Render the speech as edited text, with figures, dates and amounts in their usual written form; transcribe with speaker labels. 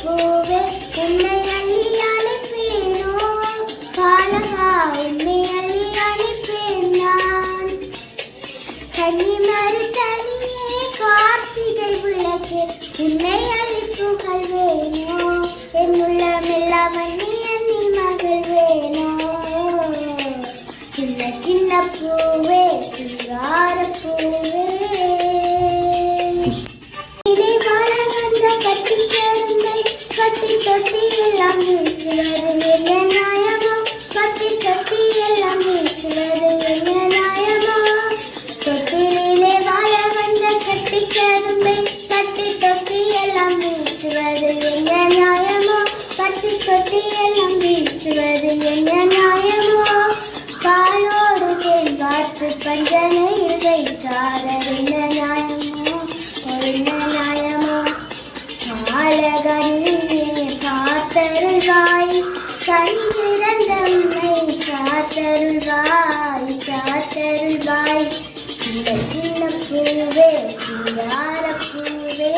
Speaker 1: பூவே உன்னை அள்ளி அழைப்பேனோ பாலகா உன்னை அள்ளி அழைப்பேன் நான் கன்னிமரி தனியே கார்த்திகை விளக்கே உன்னை அள்ளி புகழ்வேனோ என் உள்ளமெல்லாம் அண்ணி அண்ணி மகிழ்வேனோ சின்ன சின்ன பூவே சிங்கார பூவே கட்டி தொட்டி எல்லாம் வீசுவது என்ன நியாயமோ கட்டி தொட்டி எல்லாம் வீசுவது என்ன நியாயமோ தொட்டிலே வாழ வந்த கட்டி கரும்பை கட்டி தொட்டி எல்லாம் வீசுவது என்ன நியாயமோ கட்டி தொட்டி எல்லாம் வீசுவது என்ன நியாயமோ பாலோடு தேன் பார்த்து பஞ்சனையில் வைத்தாரர் என்ன நியாயமோ என்ன நியாயமோ அழகனிலே காத்தருள்வாய் கண் திறந்தம்மை காத்தருள்வாய் காத்தருள்வாய் சின்ன சின்ன பூவே சிங்கார பூவே